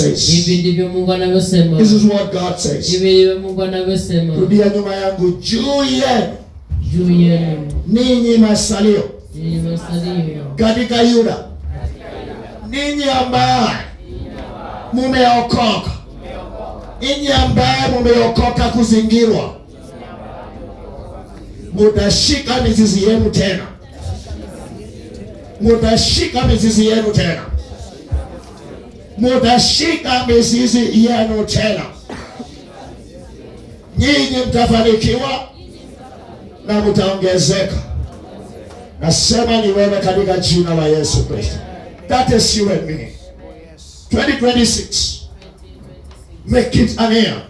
says. Hivi ndivyo Mungu anavyosema. This is what God says. Hivi ndivyo Mungu anavyosema. Rudia nyuma yangu, juu yenu. Juu yenu. Ninyi masalio. Ninyi masalio. Katika Yuda. Ninyi ambaye mumeokoka. Ninyi ambaye mumeokoka kuzingirwa. Mutashika mizizi yenu tena. Mutashika mizizi yenu tena. Mutashika mizizi yenu tena. Nyinyi mtafanikiwa na mtaongezeka. Nasema ni wewe katika jina la Yesu Kristo. That is you and me. 2026. Make it an year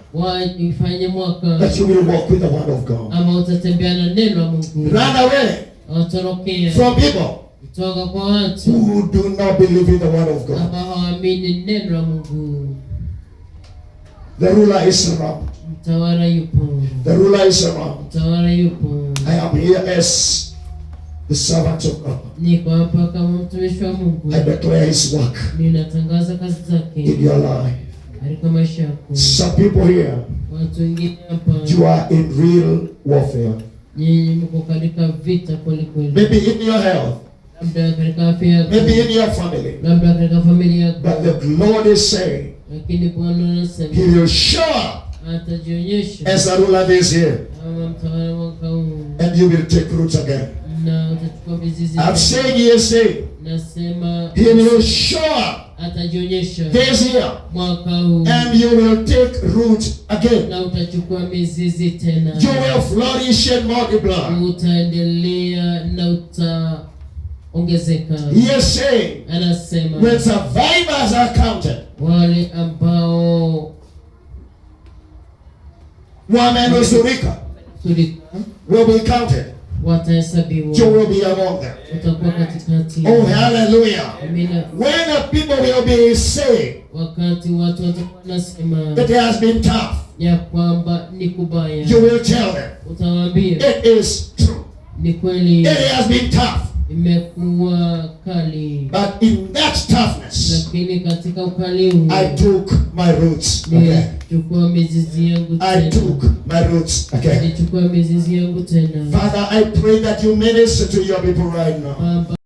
Ifanye mwaka that you will walk with the word of God. Ama utatembea na neno la Mungu. Run away from people kutoka kwa watu who do not believe in the word of God. ambao hawaamini neno la Mungu. The ruler is around. Mtawala yupo. The ruler is around. Mtawala yupo. I am here as the servant of God. Niko hapa kama mtumishi wa Mungu. I declare his work Ninatangaza kazi zake in your life. katika maisha yako. Some people here, Watu wengine hapa you are in real warfare. nyinyi mko katika vita kweli kweli. Maybe in your health. Labda katika afya yako. Maybe in your family. Labda katika familia yako. But the Lord is saying, Lakini Bwana anasema he will show up atajionyesha as a ruler this year. kama mtawala mwaka huu. And you will take roots again. Na utachukua mizizi. I'm saying he is saying, Nasema he will show up atajionyesha this year. mwaka huu. And you will take root again. Na utachukua mizizi tena. You will flourish and multiply. Utaendelea na ongezeka. He is saying, Anasema when survivors are counted, wale ambao wamenusurika will be counted. Watahesabiwa. You will be among them. Utakuwa katikati. Oh, hallelujah. Amina. When the people will be saying, wakati watu watakuwa nasema it has been tough, ya kwamba ni kubaya, you will tell them, utawaambia it is true. ni kweli It has been tough. imekuwa kali, But in that toughness, lakini katika ukali huu I took my roots again. nilichukua mizizi yangu I tena. took my roots again. Nilichukua mizizi yangu tena. Father, I pray that you minister to your people right now. Baba,